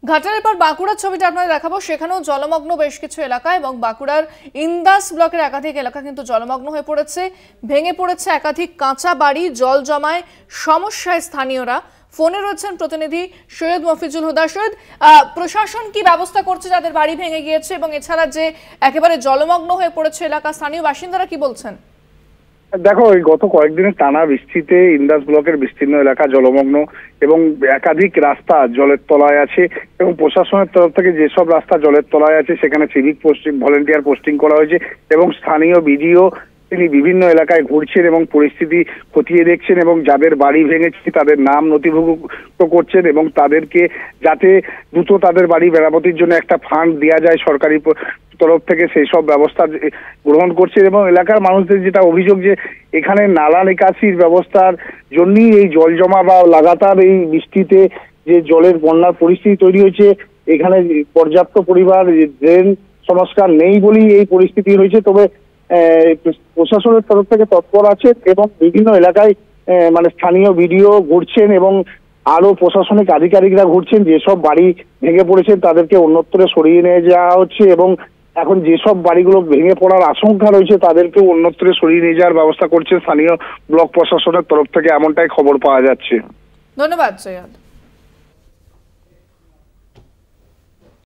ঘাটালের পর বাঁকুড়ার ছবিটা আপনাদের দেখাবো। সেখানেও জলমগ্ন বেশ কিছু এলাকা এবং বাঁকুড়ার ইন্দাস ব্লকের একাধিক এলাকা কিন্তু জলমগ্ন হয়ে পড়েছে। ভেঙে পড়েছে একাধিক কাঁচা বাড়ি, জল জমায় সমস্যায় স্থানীয়রা। ফোনে রয়েছেন প্রতিনিধি সৈয়দ মফিজুল হুদা। সৈয়দ, প্রশাসন কি ব্যবস্থা করছে যাদের বাড়ি ভেঙে গিয়েছে, এবং এছাড়া যে একেবারে জলমগ্ন হয়ে পড়েছে এলাকা, স্থানীয় বাসিন্দারা কি বলছেন? দেখো, এই গত কয়েকদিনের টানা বৃষ্টিতে ইন্দাস ব্লকের বিস্তীর্ণ এলাকা জলমগ্ন এবং একাধিক রাস্তা জলের তলায় আছে এবং প্রশাসনের তরফ থেকে যেসব রাস্তা জলের তলায় আছে সেখানে সিভিক পোস্টিং, ভলেন্টিয়ার পোস্টিং করা হয়েছে এবং স্থানীয় বিডিও তিনি বিভিন্ন এলাকায় ঘুরছেন এবং পরিস্থিতি খতিয়ে দেখছেন এবং যাদের বাড়ি ভেঙেছে তাদের নাম নথিভুক্ত করছেন এবং তাদেরকে যাতে দ্রুত তাদের বাড়ি মেরামতির জন্য একটা ফান্ড দেওয়া যায় সরকারি তরফ থেকে, সেই সব ব্যবস্থা গ্রহণ করছেন। এবং এলাকার মানুষদের যেটা অভিযোগ যে এখানে নালা নিকাশির ব্যবস্থার জন্যই এই জল জমা বা লাগাতার এই বৃষ্টিতে যে জলের বন্যার পরিস্থিতি তৈরি হয়েছে, এখানে পর্যাপ্ত পরিমাণ ড্রেন সংস্কার নেই বলেই এই পরিস্থিতি হয়েছে। তবে প্রশাসনের তরফ থেকে তৎপর আছে এবং বিভিন্ন এলাকায় মানে স্থানীয় বিডিও ঘুরছেন এবং আরো প্রশাসনিক আধিকারিকরা ঘুরছেন। যেসব বাড়ি ভেঙে পড়েছেন তাদেরকে অন্যত্রে সরিয়ে নিয়ে যাওয়া হচ্ছে এবং এখন যেসব বাড়িগুলো ভেঙে পড়ার আশঙ্কা রয়েছে তাদেরকেও অন্যত্রে সরিয়ে নিয়ে যাওয়ার ব্যবস্থা করছে স্থানীয় ব্লক প্রশাসনের তরফ থেকে, এমনটাই খবর পাওয়া যাচ্ছে। ধন্যবাদ সৈয়দ।